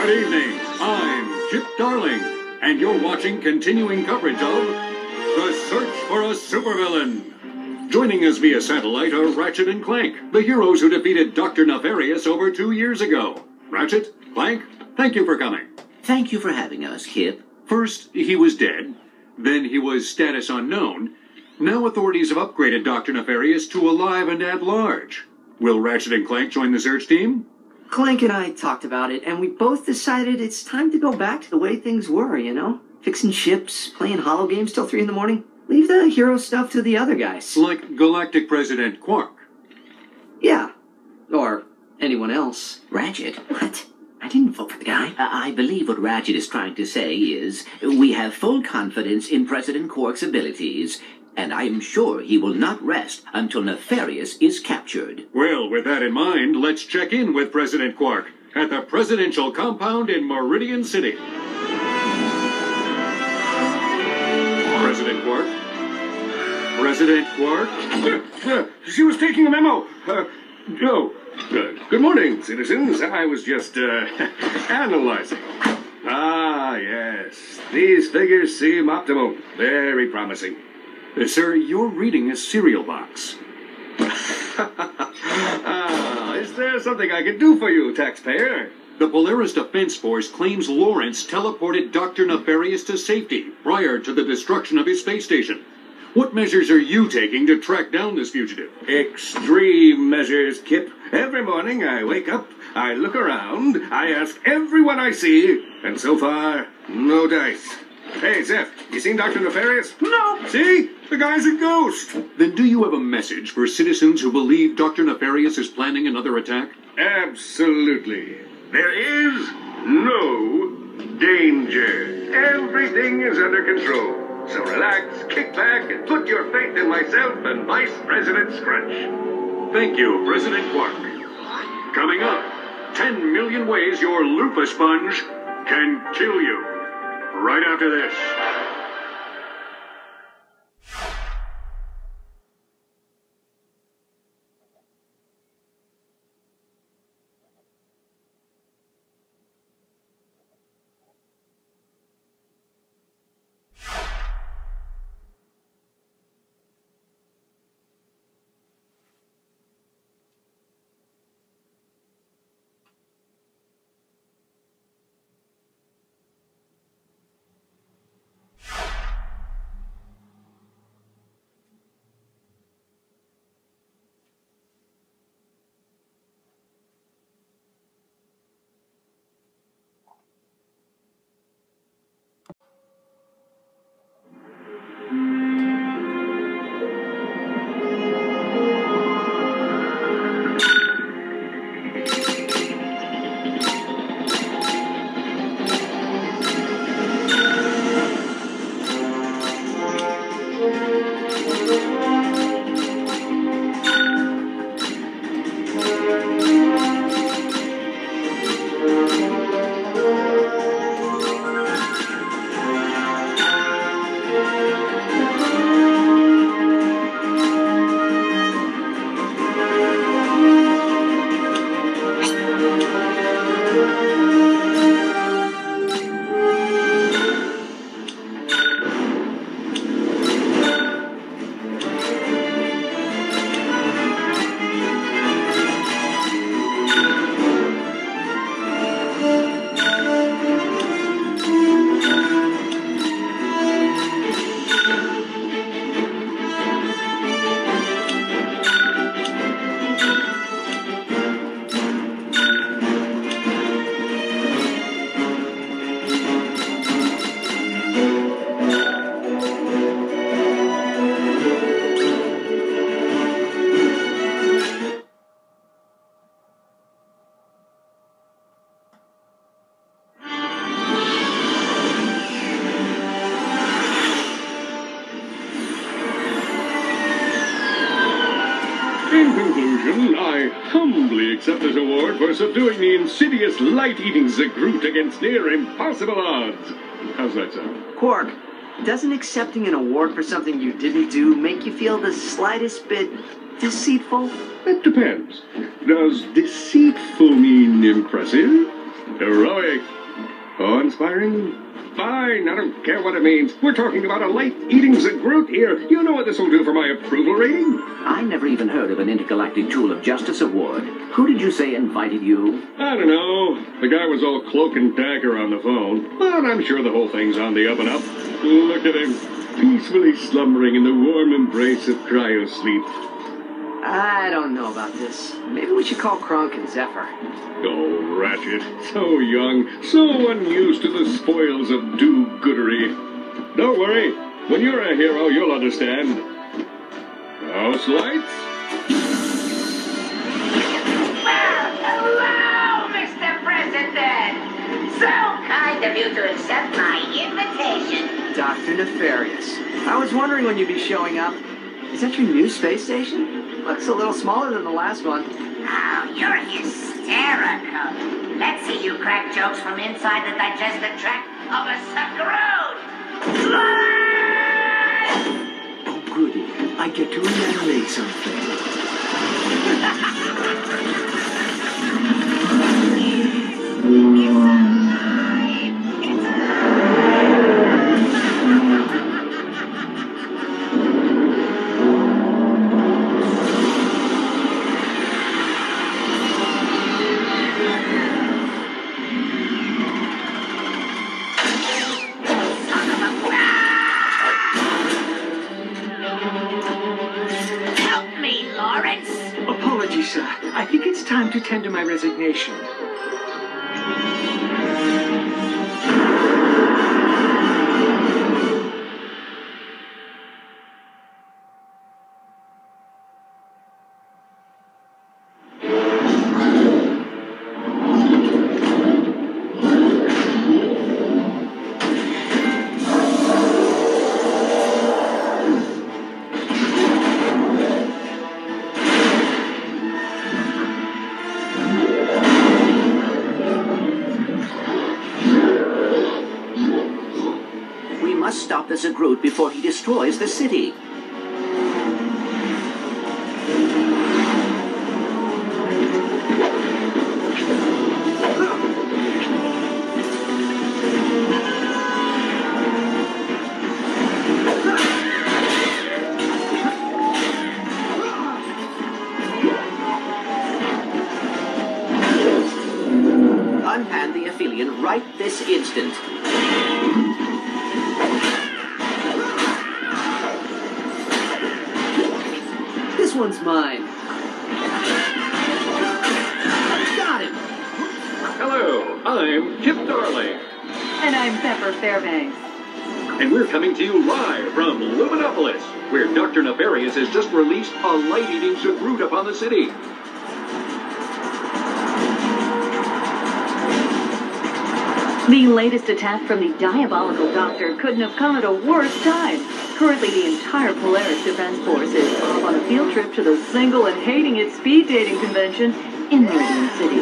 Good evening. I'm Chip Darling, and you're watching continuing coverage of The Search for a Supervillain. Joining us via satellite are Ratchet and Clank, the heroes who defeated Dr. Nefarious over 2 years ago. Ratchet, Clank, thank you for coming. Thank you for having us, Kip. First, he was dead. Then he was status unknown. Now authorities have upgraded Dr. Nefarious to alive and at large. Will Ratchet and Clank join the search team? Clank and I talked about it, and we both decided it's time to go back to the way things were, you know? Fixing ships, playing holo games till 3 in the morning. Leave the hero stuff to the other guys. Like Galactic President Quark. Yeah. Or anyone else. Ratchet? What? I didn't vote for the guy. I believe what Ratchet is trying to say is, we have full confidence in President Quark's abilities, and I am sure he will not rest until Nefarious is captured. Well, with that in mind, let's check in with President Quark at the presidential compound in Meridian City. President Quark? President Quark? She was taking a memo. Good morning, citizens. I was just, analyzing. Ah, yes. These figures seem optimal. Very promising. Sir, you're reading a cereal box. Is there something I can do for you, taxpayer? The Polaris Defense Force claims Lawrence teleported Dr. Nefarious to safety prior to the destruction of his space station. What measures are you taking to track down this fugitive? Extreme measures, Kip. Every morning I wake up, I look around, I ask everyone I see, and so far, no dice. Hey, Zeph, you seen Dr. Nefarious? No! See? The guy's a ghost! Then do you have a message for citizens who believe Dr. Nefarious is planning another attack? Absolutely. There is no danger. Everything is under control. So relax, kick back, and put your faith in myself and Vice President Scrunch. Thank you, President Quark. Coming up, 10 million ways your Loofah sponge can kill you. Right after this. In conclusion, I humbly accept this award for subduing the insidious light-eating Zagroot against near impossible odds. How's that sound? Quark, doesn't accepting an award for something you didn't do make you feel the slightest bit deceitful? It depends. Does deceitful mean impressive? Heroic? awe-inspiring? Fine, I don't care what it means. We're talking about a light-eating Zagroot here. You know what this will do for my approval rating? I never even heard of an Intergalactic Tool of Justice Award. Who did you say invited you? I don't know. The guy was all cloak and dagger on the phone. But I'm sure the whole thing's on the up and up. Look at him, peacefully slumbering in the warm embrace of cryo-sleep. I don't know about this. Maybe we should call Clank and Zephyr. Oh, Ratchet, so young, so unused to the spoils of do-goodery. Don't worry, when you're a hero, you'll understand. House lights? Well, hello, Mr. President! So kind of you to accept my invitation. Dr. Nefarious. I was wondering when you'd be showing up. Is that your new space station? Looks a little smaller than the last one. Oh, you're hysterical. Let's see you crack jokes from inside the digestive tract of a Zagroot. Oh, goody. I get to annihilate something. Apologies, sir. I think it's time to tender my resignation. Stop the Zagroot before he destroys the city. Unhand the Aphelion right this instant. This one's mine. Got him. Hello, I'm Chip Darling. And I'm Pepper Fairbanks. And we're coming to you live from Luminopolis, where Dr. Nefarious has just released a light-eating Zagroot upon the city. The latest attack from the diabolical doctor couldn't have come at a worse time. Currently, the entire Polaris Defense Force is off on a field trip to the single and hating it speed dating convention in Meridian City.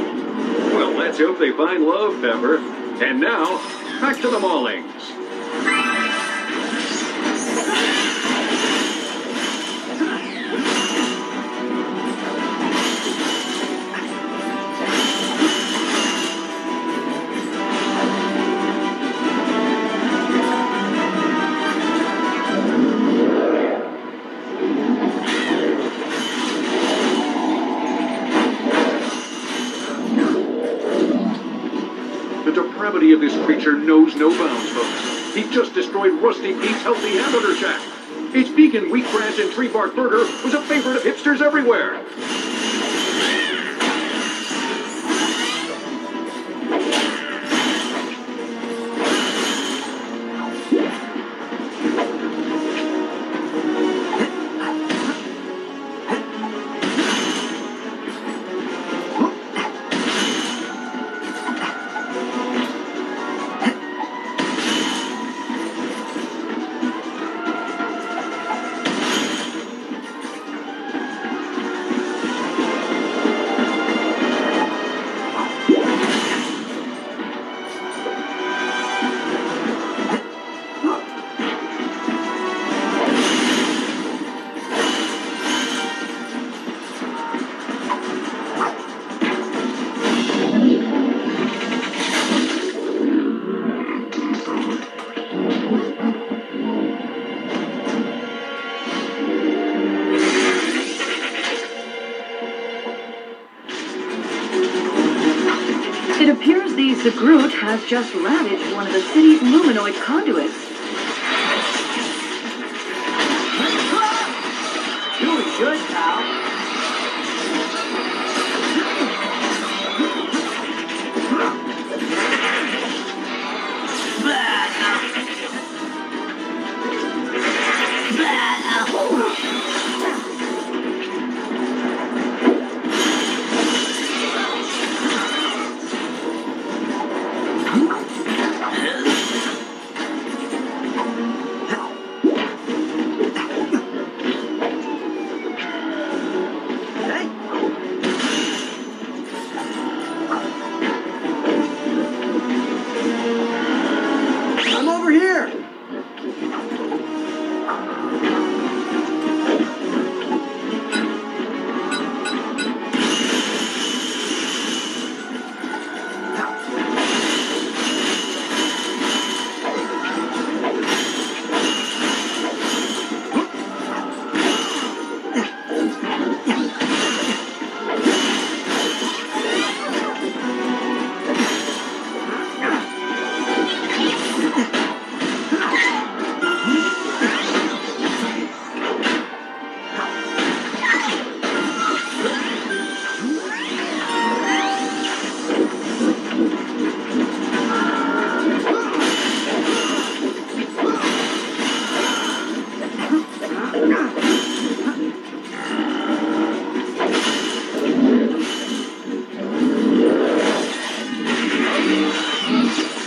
Well, let's hope they find love, Pepper. And now, back to the maulings. Of this creature knows no bounds, folks. He just destroyed Rusty Pete's healthy hamburger shack. Its vegan wheat branch and tree bark burger was a favorite of hipsters everywhere. Groot has just ravaged one of the city's luminoid conduits. Doing good, pal. I'm over here.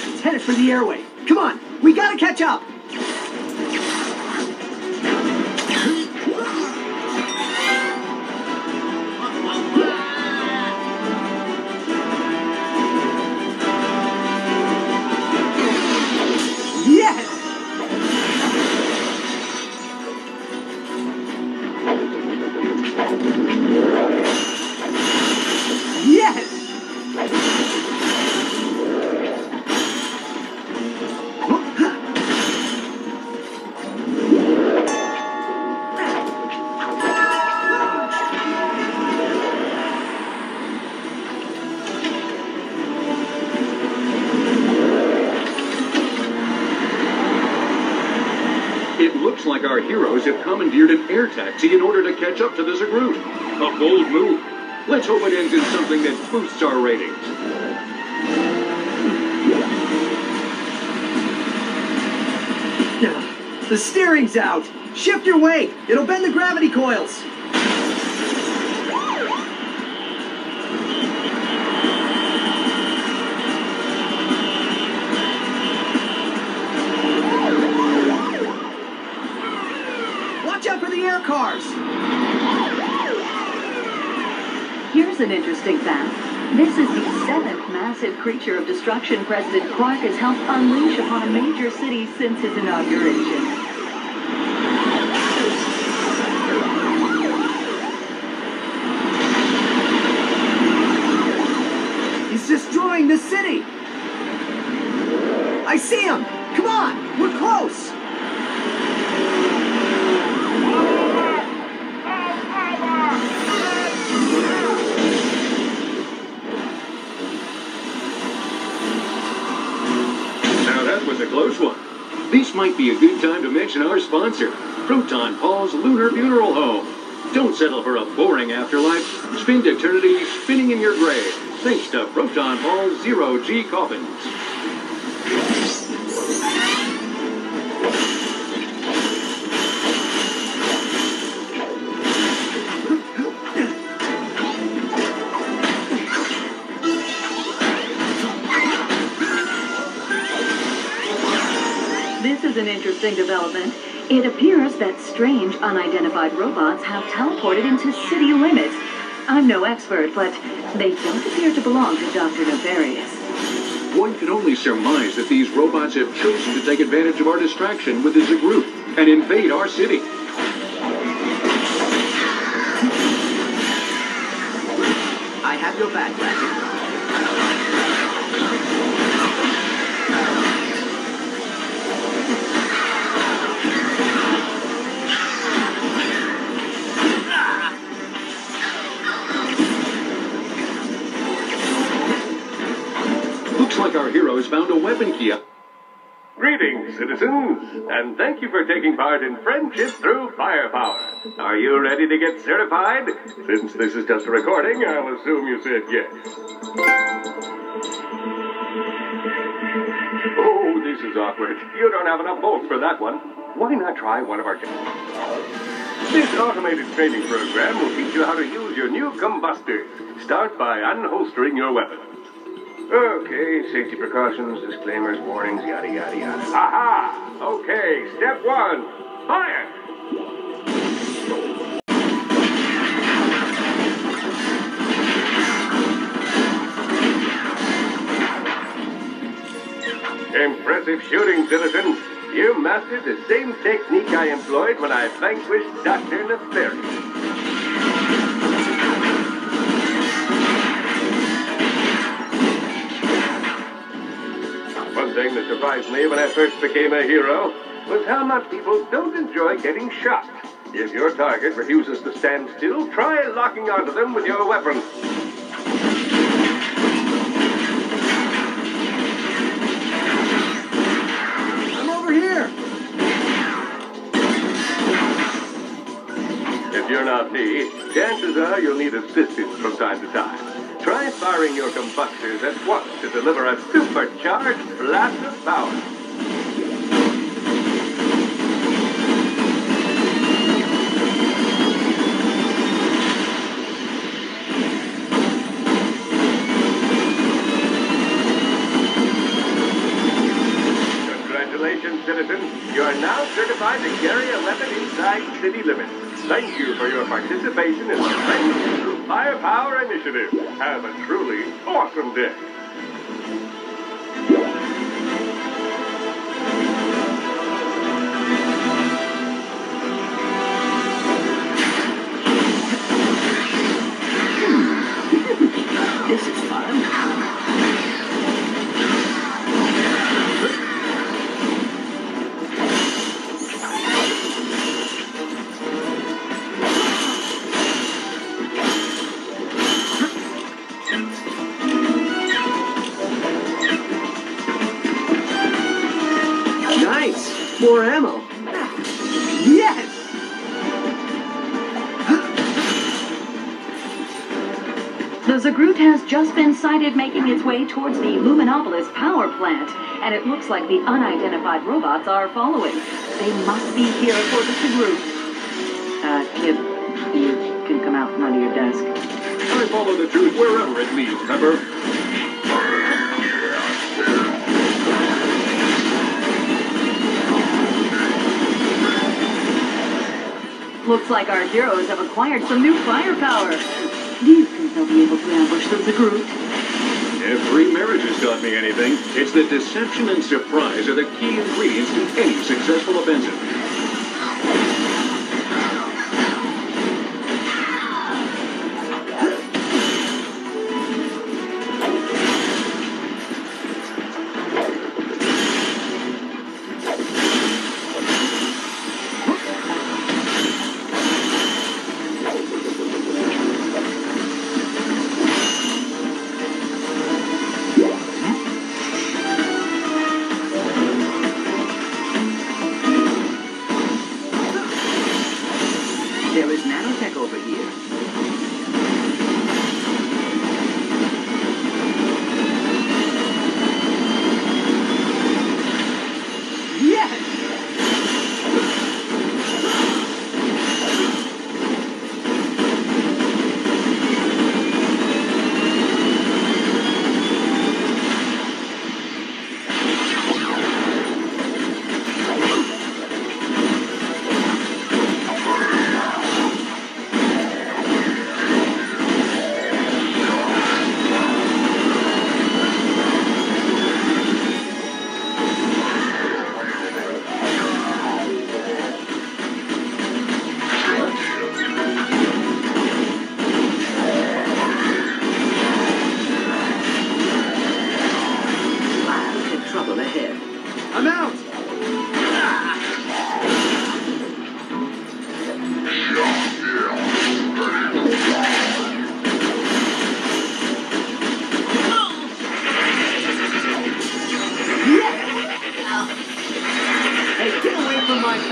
It's headed for the airway. Come on, we gotta catch up. Yes! Yes! It looks like our heroes have commandeered an air taxi in order to catch up to the Zagroot. A bold move. Let's hope it ends in something that boosts our ratings. The steering's out. Shift your weight. It'll bend the gravity coils. Watch out for the air cars. Here's an interesting fact. This is the 7th massive creature of destruction President Quark has helped unleash upon a major city since his inauguration. He's destroying the city. I see him. Come on, we're close. Was a close one. This might be a good time to mention our sponsor, Proton Paul's Lunar Funeral Home. Don't settle for a boring afterlife. Spend eternity spinning in your grave, thanks to Proton Paul's Zero-G coffins. This is an interesting development. It appears that strange, unidentified robots have teleported into city limits. I'm no expert, but they don't appear to belong to Dr. Nefarious. One can only surmise that these robots have chosen to take advantage of our distraction with the Zagroot and invade our city. I have your back, Ratchet. Looks like heroes found a weapon key. Greetings, citizens, and thank you for taking part in Friendship Through Firepower. Are you ready to get certified? Since this is just a recording, I'll assume you said yes. Oh, this is awkward. You don't have enough bolts for that one. Why not try one of our... This automated training program will teach you how to use your new combustors. Start by unholstering your weapon. Okay, safety precautions, disclaimers, warnings, yada, yada, yada. Aha! Okay, step one, fire! Impressive shooting, citizen. You mastered the same technique I employed when I vanquished Dr. Nefarious. One thing that surprised me when I first became a hero was how much people don't enjoy getting shot. If your target refuses to stand still, try locking onto them with your weapon. I'm over here! If you're not me, chances are you'll need assistance from time to time. Try firing your combustors at once to deliver a supercharged blast of power. Congratulations, citizen. You are now certified to carry a weapon inside city limits. Thank you for your participation in the Friendship Through Firepower initiative. Have a truly awesome day. This is fun. Nice! More ammo. Yes! The Zagroot has just been sighted making its way towards the Luminopolis power plant, and it looks like the unidentified robots are following. They must be here for the Zagroot. Kid, you can come out from under your desk. I follow the truth wherever it leads, Pepper. Looks like our heroes have acquired some new firepower. Do you think they'll be able to ambush the Zagroot? If free marriage has taught me anything, it's that deception and surprise are the key ingredients to any successful offensive.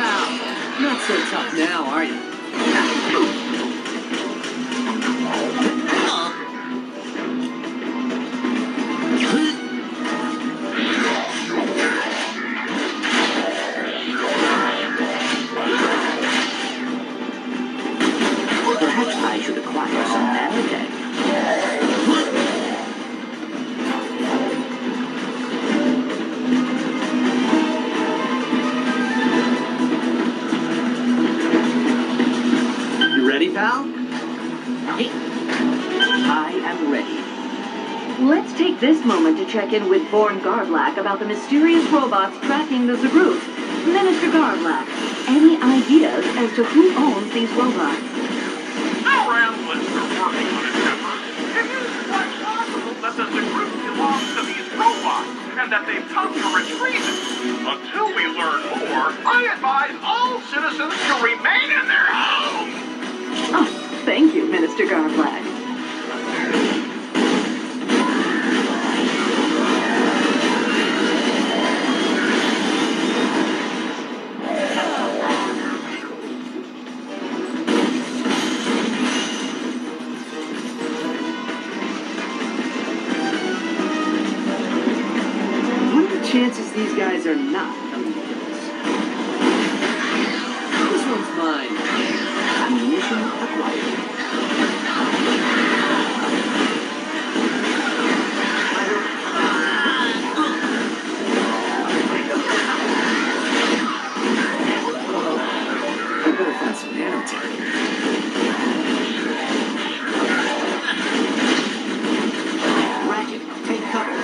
pal. Not so tough now, are you? Perhaps I should acquire some nanotech. You ready, pal? I am ready. Let's take this moment to check in with Born Garblack about the mysterious robots tracking the Zagroot. Minister Garblack, any ideas as to who owns these robots? Our analysts are working on it, Pepper. It is quite possible that the group belongs to these robots and that they've come to retrieve it. Until we learn more, I advise all citizens to remain in their homes. Oh, thank you, Minister Garblack. Chances these guys are not coming to kill us. This one's mine. Ammunition acquired. I better find some nanotech. Ratchet, take cover.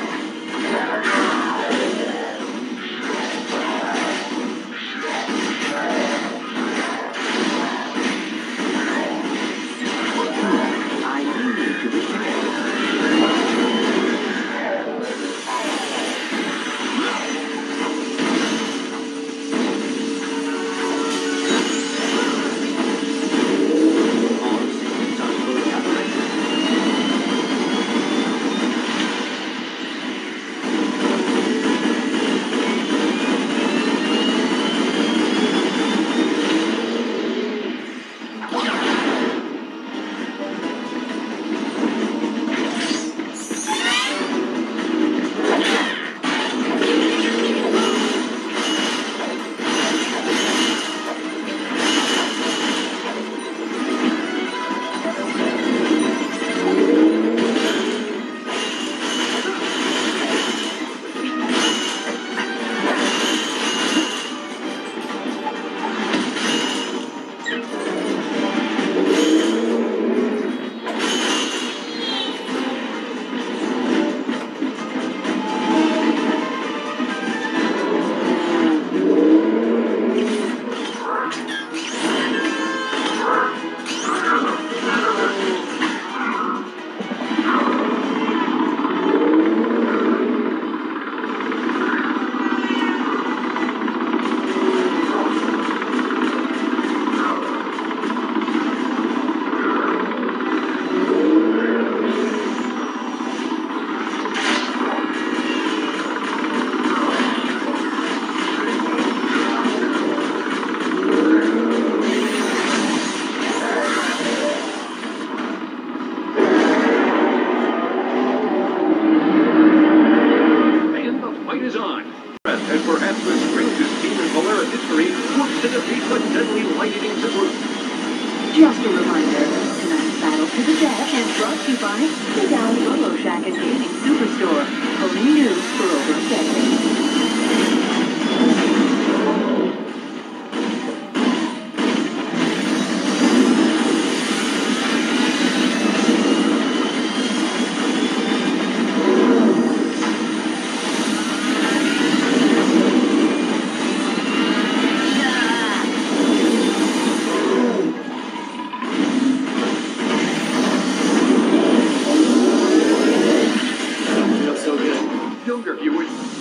Just a reminder, tonight's battle to the death is brought to you by the Down Solo Shack and Gaming Superstore, owning news for over a decade.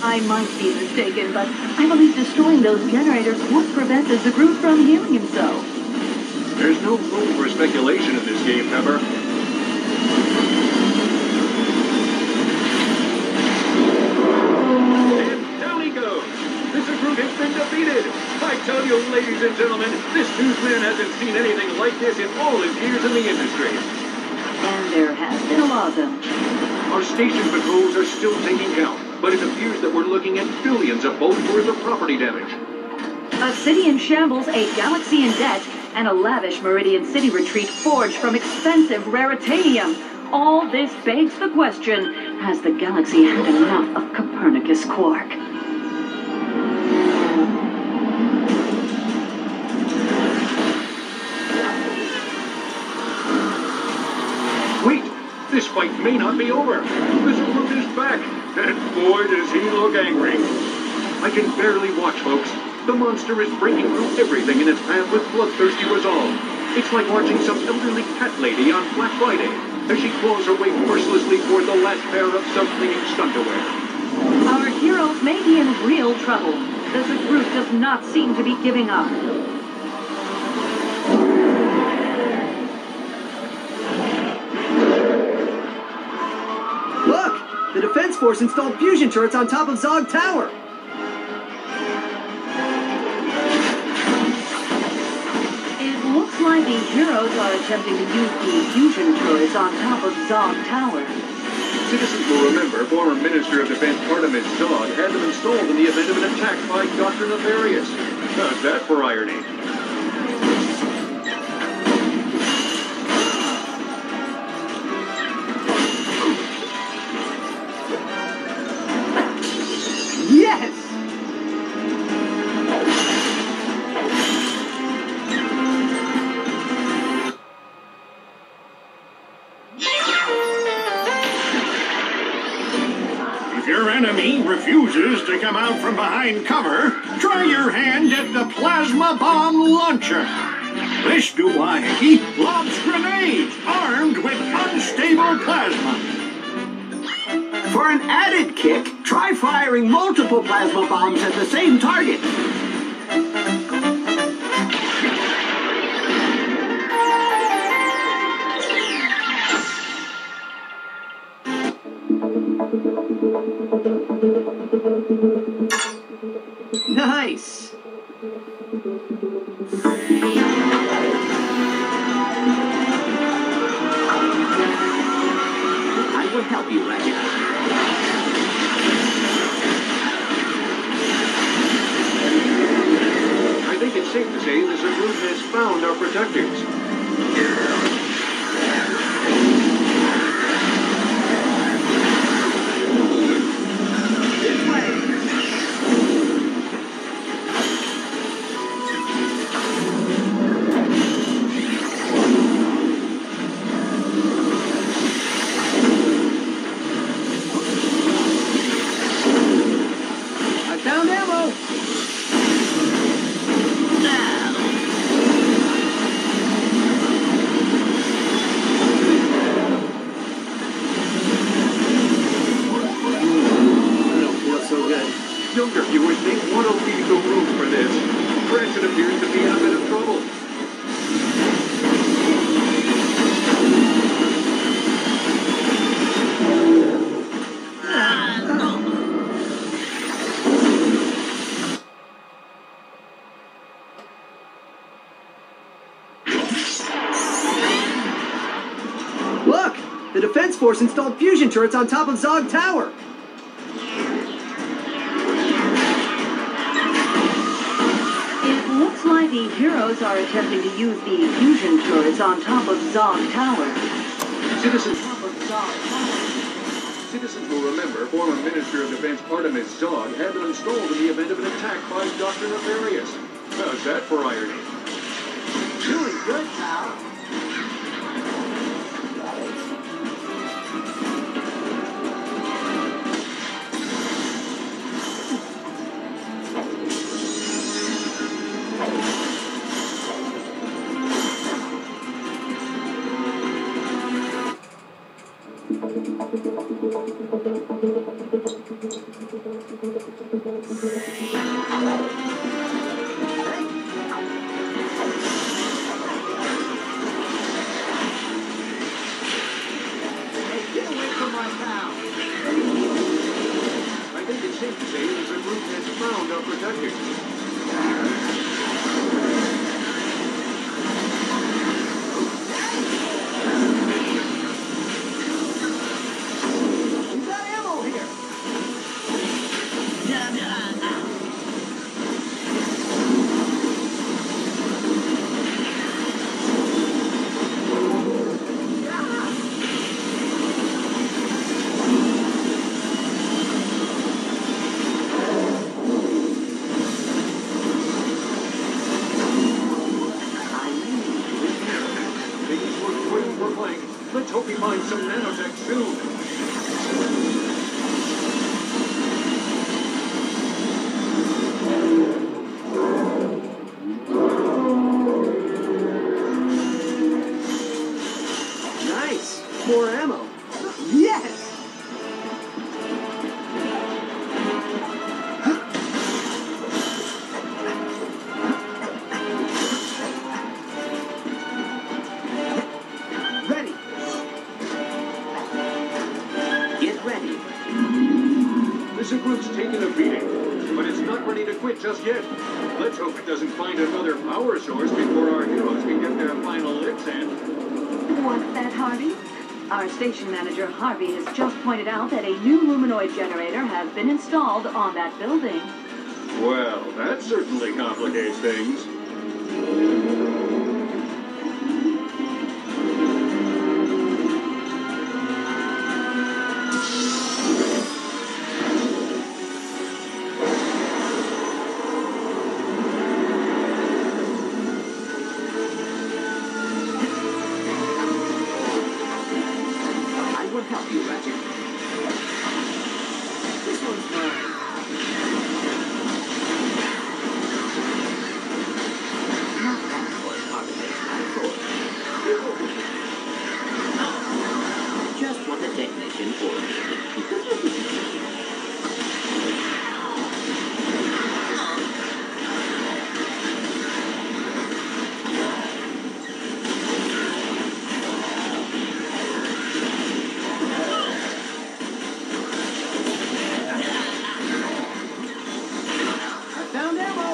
I might be mistaken, but I believe destroying those generators would prevent the Zagroot from healing himself. There's no room for speculation in this game, Pepper. And down he goes. The Zagroot has been defeated. By tell you, ladies and gentlemen, this newsman hasn't seen anything like this in all his years in the industry. And there has been a lot of them. Our station patrols are still taking count, but it appears that we're looking at billions of volts worth of property damage. A city in shambles, a galaxy in debt, and a lavish Meridian City retreat forged from expensive raritanium. All this begs the question, has the galaxy had enough of Copernicus quark? Wait! This fight may not be over. The Zaroot is back, and boy does he look angry. I can barely watch, folks. The monster is breaking through everything in its path with bloodthirsty resolve. It's like watching some elderly cat lady on Black Friday as she claws her way mercilessly toward the last pair of self-cleaning underwear. Our heroes may be in real trouble. The Zaroot does not seem to be giving up. Look! The Defense Force installed fusion turrets on top of Zog Tower. It looks like the heroes are attempting to use the fusion turrets on top of Zog Tower. Citizens will remember former Minister of Defense Artemis Zog had them installed in the event of an attack by Dr. Nefarious. How's that for irony? Yes! If your enemy refuses to come out from behind cover, try your hand at the plasma bomb launcher. This doohickey lobs grenades armed with unstable plasma. For an added kick, try firing multiple plasma bombs at the same target. Nice! I will help you, Ratchet. I think it's safe to say the Zaroot has found our protectors. I found ammo! I don't feel so good. Younger viewers may want to leave the room for this. Ratchet appears to be in a bit of trouble. Look! The Defense Force installed fusion turrets on top of Zog Tower. It looks like the heroes are attempting to use the fusion turrets on top of Zog Tower. Citizens will remember former Minister of Defense Artemis Zog had them installed in the event of an attack by Dr. Nefarious. How's that for irony? Doing good, pal. I think it's safe to say the Zaroot has found our protectors. some nanotech soon. Nice. More ammo. Yes! Ready. Get ready. This group's taking a beating, but it's not ready to quit just yet. Let's hope it doesn't find another power source before our heroes can get their final licks in. What's that, Harvey? Our station manager, Harvey, has just pointed out that a new luminoid generator has been installed on that building. Well, that certainly complicates things. I will help you, Ratchet. This one's mine. Just what the technician I found ammo.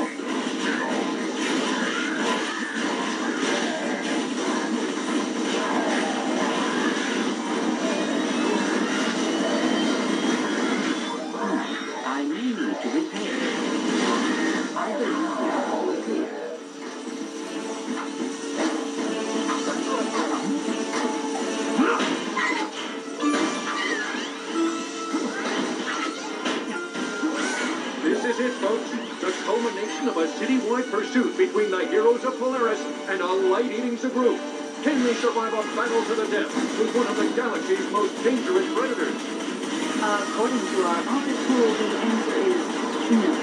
I may need to repair. I believe we are all clear. This is it, folks. The culmination of a citywide pursuit between the heroes of Polaris and a light-eating Zagroot. Can they survive a battle to the death with one of the galaxy's most dangerous predators? According to our office rules, the answer is no.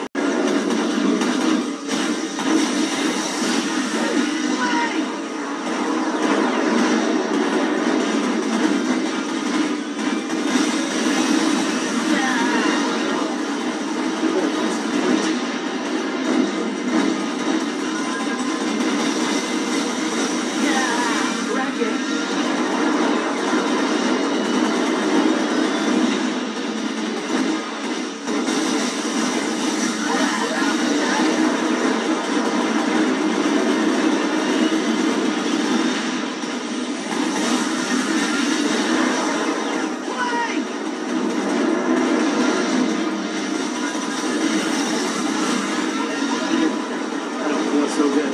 So good.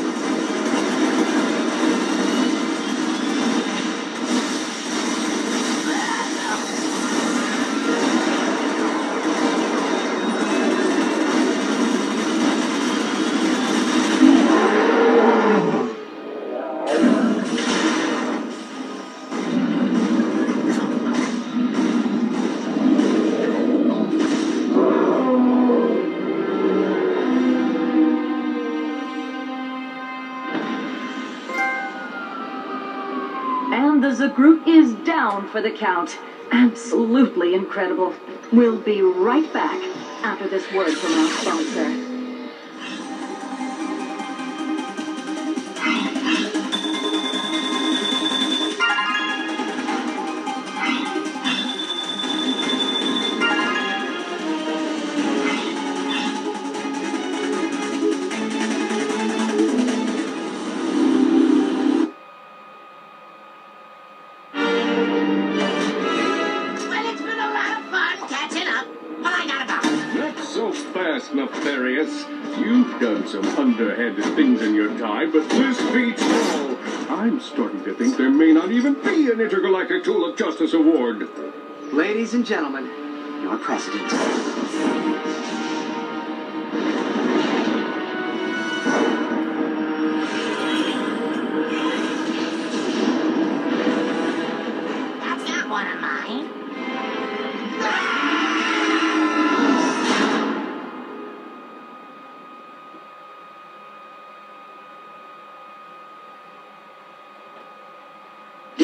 And the Zagroot is down for the count. Absolutely incredible. We'll be right back after this word from our sponsor. fast, Nefarious. You've done some underhanded things in your time, but this beats all. I'm starting to think there may not even be an Intergalactic Tool of Justice award. Ladies and gentlemen, your president. That's not what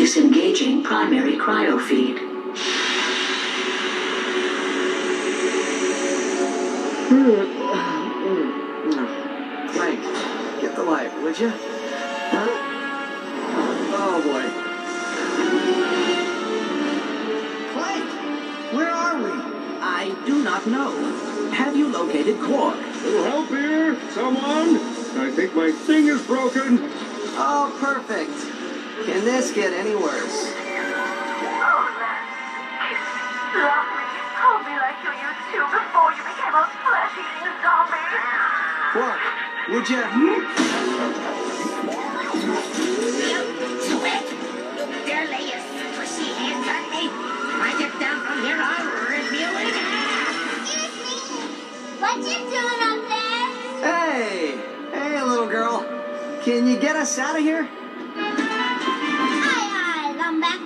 Disengaging primary cryo feed. Clank, get the light, would you? Huh? Oh, boy. Clank, where are we? I do not know. Have you located Quark? Little help here? Someone? I think my thing is broken. Oh, perfect. Can this get any worse? Oh, love me. Hold me like you used to before you became a flesh-eating zombie. Quark, would you? You dare lay your squishy hands on me? If I get down from here, I'll rip you in half. Excuse me. What you doing up there? Hey, little girl. Can you get us out of here? Aye, I'm back.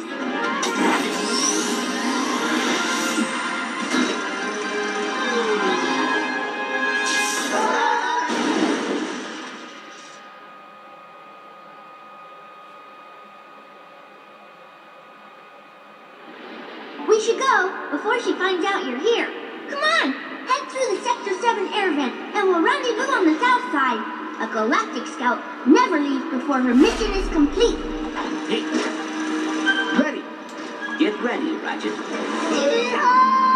We should go before she finds out you're here. Come on, head through the Sector 7 air vent, and we'll rendezvous on the south side. A galactic scout never leaves before her mission is complete. Hey. Ready. Get ready, Ratchet. Yeehaw!